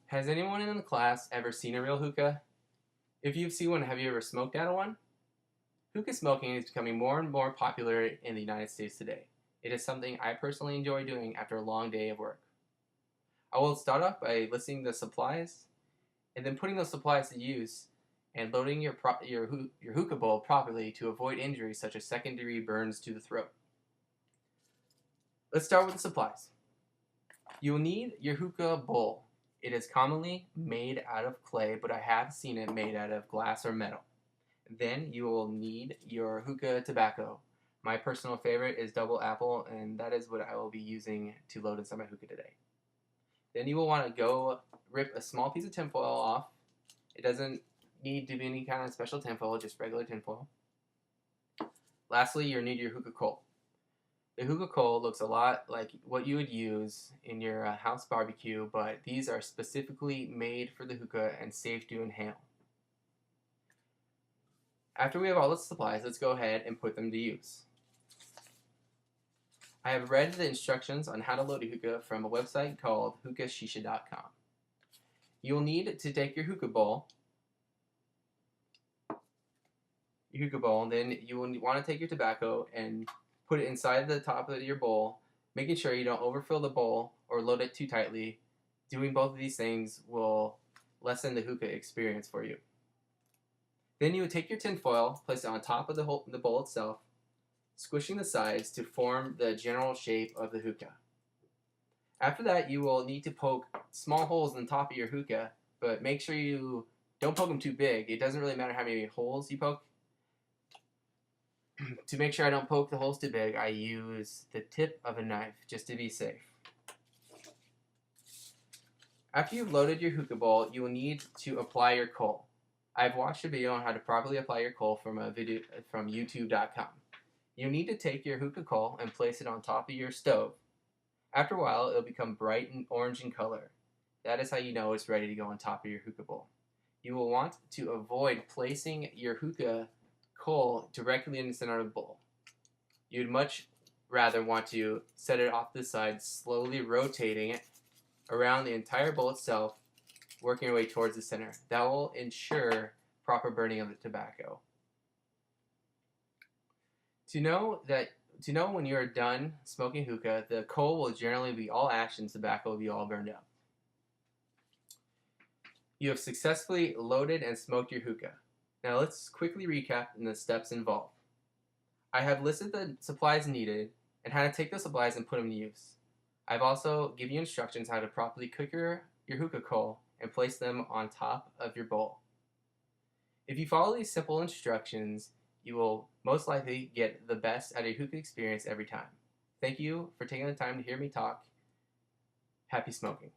Has anyone in the class ever seen a real hookah? If you've seen one, have you ever smoked out of one? Hookah smoking is becoming more and more popular in the United States today. It is something I personally enjoy doing after a long day of work. I will start off by listing the supplies and then putting those supplies to use and loading your hookah bowl properly to avoid injuries such as second-degree burns to the throat. Let's start with the supplies. You will need your hookah bowl. It is commonly made out of clay, but I have seen it made out of glass or metal. Then you will need your hookah tobacco. My personal favorite is double apple, and that is what I will be using to load inside my hookah today. Then you will want to go rip a small piece of tinfoil off. It doesn't need to be any kind of special tinfoil, just regular tinfoil. Lastly, you'll need your hookah coal. The hookah coal looks a lot like what you would use in your house barbecue, but these are specifically made for the hookah and safe to inhale. After we have all the supplies, let's go ahead and put them to use. I have read the instructions on how to load a hookah from a website called hookahshisha.com. You will need to take your hookah bowl, then you will want to take your tobacco and put it inside the top of your bowl, making sure you don't overfill the bowl or load it too tightly. Doing both of these things will lessen the hookah experience for you. Then you would take your tin foil, place it on top of the bowl itself, squishing the sides to form the general shape of the hookah. After that, you will need to poke small holes in the top of your hookah, but make sure you don't poke them too big. It doesn't really matter how many holes you poke. To make sure I don't poke the holes too big, I use the tip of a knife just to be safe. After you've loaded your hookah bowl, you will need to apply your coal. I've watched a video on how to properly apply your coal from a video from YouTube.com. You need to take your hookah coal and place it on top of your stove. After a while, it'll become bright and orange in color. That is how you know it's ready to go on top of your hookah bowl. You will want to avoid placing your hookah coal directly in the center of the bowl. You'd much rather want to set it off to the side, slowly rotating it around the entire bowl itself, working your way towards the center. That will ensure proper burning of the tobacco. To know when you are done smoking hookah, the coal will generally be all ash and tobacco will be all burned up. You have successfully loaded and smoked your hookah. Now let's quickly recap the steps involved. I have listed the supplies needed and how to take the supplies and put them to use. I've also given you instructions how to properly cook your hookah coal and place them on top of your bowl. If you follow these simple instructions, you will most likely get the best out of your hookah experience every time. Thank you for taking the time to hear me talk. Happy smoking.